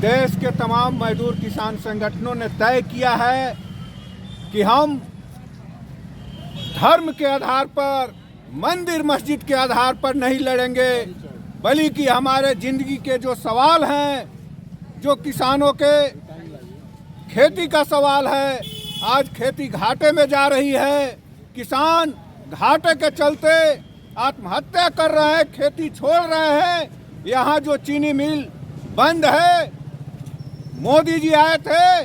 देश के तमाम मजदूर किसान संगठनों ने तय किया है कि हम धर्म के आधार पर, मंदिर मस्जिद के आधार पर नहीं लड़ेंगे, बल्कि हमारे जिंदगी के जो सवाल हैं, जो किसानों के खेती का सवाल है, आज खेती घाटे में जा रही है, किसान घाटे के चलते आत्महत्या कर रहे हैं, खेती छोड़ रहे हैं। यहाँ जो चीनी मिल बंद है, मोदी जी आए थे,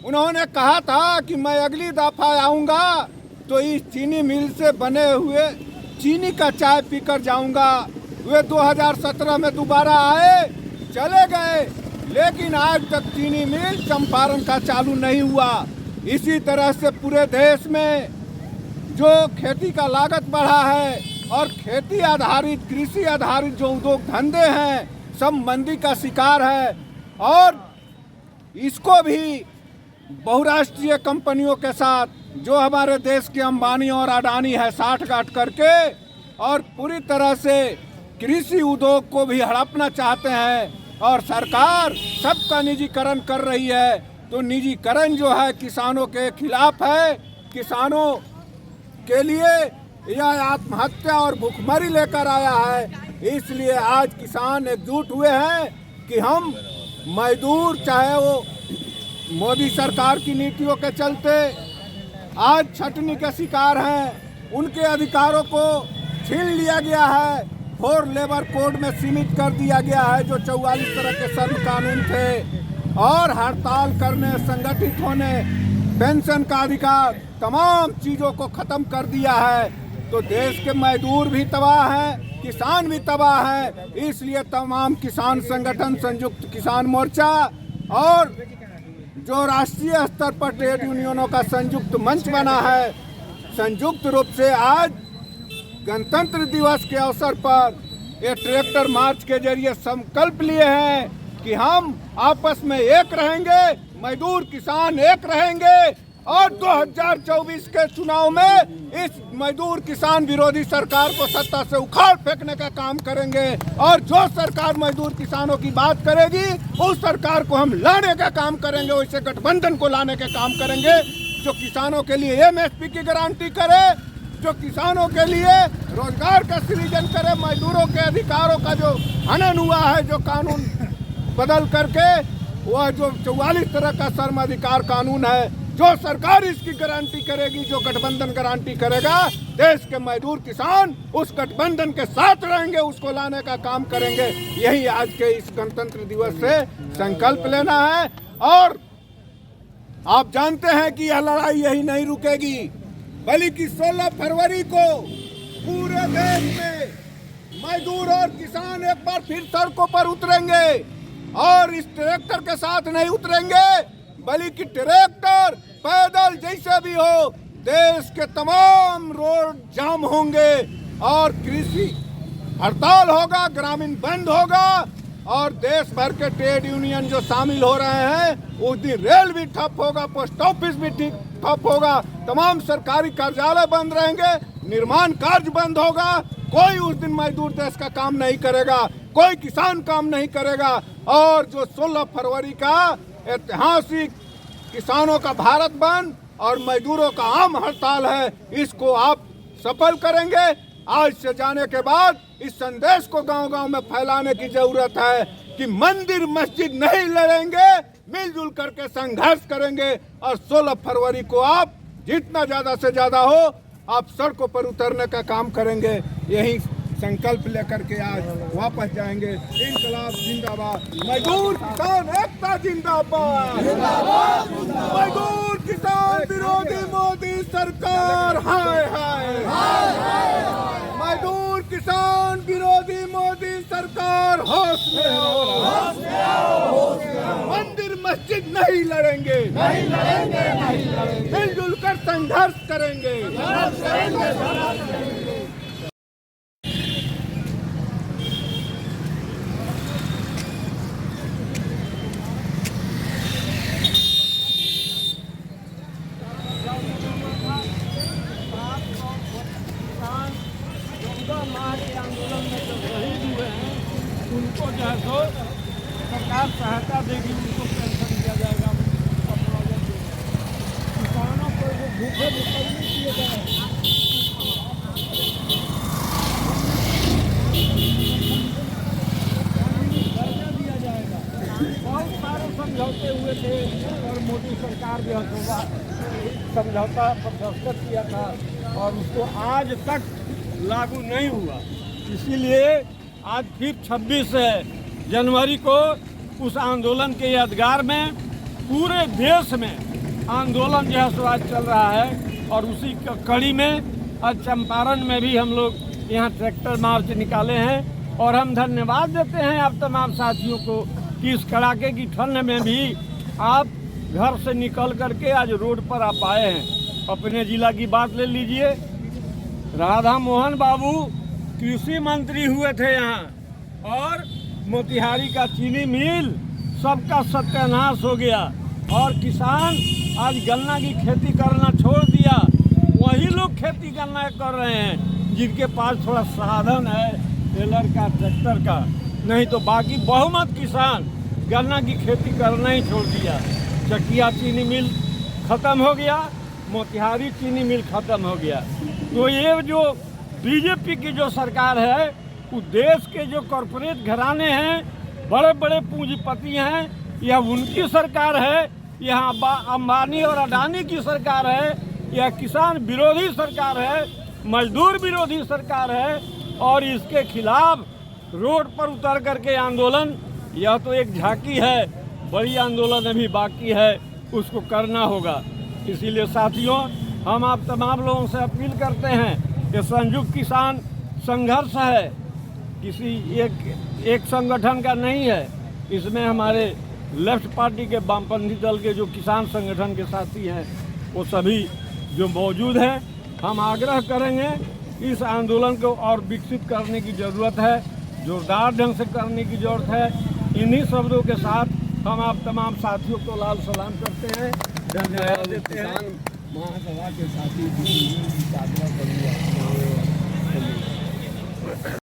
उन्होंने कहा था कि मैं अगली दफा आऊँगा तो इस चीनी मिल से बने हुए चीनी का चाय पीकर जाऊँगा। वे 2017 में दोबारा आए, चले गए, लेकिन आज तक चीनी मिल चंपारण का चालू नहीं हुआ। इसी तरह से पूरे देश में जो खेती का लागत बढ़ा है और खेती आधारित, कृषि आधारित जो उद्योग धंधे हैं, सब मंदी का शिकार है। और इसको भी बहुराष्ट्रीय कंपनियों के साथ, जो हमारे देश के अंबानी और अडानी है, साठगांठ करके और पूरी तरह से कृषि उद्योग को भी हड़पना चाहते हैं। और सरकार सबका निजीकरण कर रही है, तो निजीकरण जो है किसानों के खिलाफ है। किसानों के लिए यह आत्महत्या और भुखमरी लेकर आया है। इसलिए आज किसान एकजुट हुए हैं कि हम मजदूर, चाहे वो मोदी सरकार की नीतियों के चलते आज छटनी के शिकार हैं, उनके अधिकारों को छीन लिया गया है, 4 लेबर कोड में सीमित कर दिया गया है, जो 44 तरह के श्रम कानून थे, और हड़ताल करने, संगठित होने, पेंशन का अधिकार, तमाम चीज़ों को ख़त्म कर दिया है। तो देश के मजदूर भी तबाह हैं, किसान भी तबाह है। इसलिए तमाम किसान संगठन, संयुक्त किसान मोर्चा और जो राष्ट्रीय स्तर पर ट्रेड यूनियनों का संयुक्त मंच बना है, संयुक्त रूप से आज गणतंत्र दिवस के अवसर पर ये ट्रैक्टर मार्च के जरिए संकल्प लिए हैं कि हम आपस में एक रहेंगे, मजदूर किसान एक रहेंगे और 2024 के चुनाव में इस मजदूर किसान विरोधी सरकार को सत्ता से उखाड़ फेंकने का काम करेंगे। और जो सरकार मजदूर किसानों की बात करेगी, उस सरकार को हम लाने का काम करेंगे, वैसे गठबंधन को लाने का काम करेंगे, जो किसानों के लिए एमएसपी की गारंटी करे, जो किसानों के लिए रोजगार का सृजन करे, मजदूरों के अधिकारों का जो हनन हुआ है, जो कानून बदल करके, वह जो 44 तरह का श्रम अधिकार कानून है, जो सरकार इसकी गारंटी करेगी, जो गठबंधन गारंटी करेगा, देश के मजदूर किसान उस गठबंधन के साथ रहेंगे, उसको लाने का काम करेंगे। यही आज के इस गणतंत्र दिवस से संकल्प लेना है। और आप जानते हैं कि यह लड़ाई यही नहीं रुकेगी, बल्कि 16 फरवरी को पूरे देश में मजदूर और किसान एक बार फिर सड़कों पर उतरेंगे। और इस ट्रैक्टर के साथ नहीं उतरेंगे, बल्कि ट्रैक्टर, पैदल, जैसे भी हो, देश के तमाम रोड जाम होंगे और कृषि हड़ताल होगा, ग्रामीण बंद होगा। और देश भर के ट्रेड यूनियन जो शामिल हो रहे हैं, उस दिन रेल भी ठप होगा, पोस्ट ऑफिस भी ठप होगा, तमाम सरकारी कार्यालय बंद रहेंगे, निर्माण कार्य बंद होगा। कोई उस दिन मजदूर देश का काम नहीं करेगा, कोई किसान काम नहीं करेगा। और जो 16 फरवरी का ऐतिहासिक किसानों का भारत बंद और मजदूरों का आम हड़ताल है, इसको आप सफल करेंगे। आज से जाने के बाद इस संदेश को गांव-गांव में फैलाने की जरूरत है कि मंदिर मस्जिद नहीं लड़ेंगे, मिलजुल करके संघर्ष करेंगे। और 16 फरवरी को आप जितना ज्यादा से ज्यादा हो, आप सड़कों पर उतरने का काम करेंगे। यही संकल्प लेकर के आज वापस जाएंगे। इंकलाब जिंदाबाद, मजदूर किसान एकता जिंदाबाद, मजदूर किसान विरोधी मोदी सरकार हाय हाय, मजदूर किसान विरोधी मोदी सरकार होश में हो। मंदिर मस्जिद नहीं लड़ेंगे, मिलजुल कर संघर्ष करेंगे। हमारे आंदोलन में जो शहीद हुए हैं, उनको जो है सो सरकार सरकार सहायता देगी, उनको पेंशन दिया जाएगा, उनका मुआवजा दिया जाएगा। किसानों को वो भूखे निकल नहीं किए गए। दर्जा दिया जाएगा। बहुत सारे समझौते हुए थे और मोदी सरकार भी समझौता पर दस्तखत किया था और उसको आज तक लागू नहीं हुआ। इसीलिए आज फिर 26 जनवरी को उस आंदोलन के यादगार में पूरे देश में आंदोलन जो है सो आज चल रहा है और उसी कड़ी में आज चंपारण में भी हम लोग यहाँ ट्रैक्टर मार्च निकाले हैं और हम धन्यवाद देते हैं आप तमाम साथियों को कि इस कड़ाके की ठंड में भी आप घर से निकल करके आज रोड पर आप आए हैं। अपने जिला की बात ले लीजिए, राधा मोहन बाबू कृषि मंत्री हुए थे यहाँ और मोतिहारी का चीनी मिल सबका सत्यानाश हो गया और किसान आज गन्ना की खेती करना छोड़ दिया। वही लोग खेती करना कर रहे हैं जिनके पास थोड़ा साधन है टेलर का, ट्रैक्टर का, नहीं तो बाकी बहुमत किसान गन्ना की खेती करना ही छोड़ दिया। चकिया चीनी मिल खत्म हो गया, मोतिहारी चीनी मिल खत्म हो गया। तो ये जो बीजेपी की जो सरकार है वो देश के जो कॉरपोरेट घराने हैं, बड़े बड़े पूंजीपति हैं, यह उनकी सरकार है। यह अंबानी और अडानी की सरकार है। यह किसान विरोधी सरकार है, मजदूर विरोधी सरकार है और इसके खिलाफ रोड पर उतर करके आंदोलन, यह तो एक झांकी है, बड़ी आंदोलन अभी बाकी है, उसको करना होगा। इसीलिए साथियों, हम आप तमाम लोगों से अपील करते हैं कि संयुक्त किसान संघर्ष है, किसी एक संगठन का नहीं है। इसमें हमारे लेफ्ट पार्टी के वामपंथी दल के जो किसान संगठन के साथी हैं वो सभी जो मौजूद हैं। हम आग्रह करेंगे इस आंदोलन को और विकसित करने की ज़रूरत है, जोरदार ढंग से करने की ज़रूरत है। इन्हीं शब्दों के साथ हम आप तमाम साथियों को लाल सलाम करते हैं, धन्यवाद देते हैं। महासभा के साथी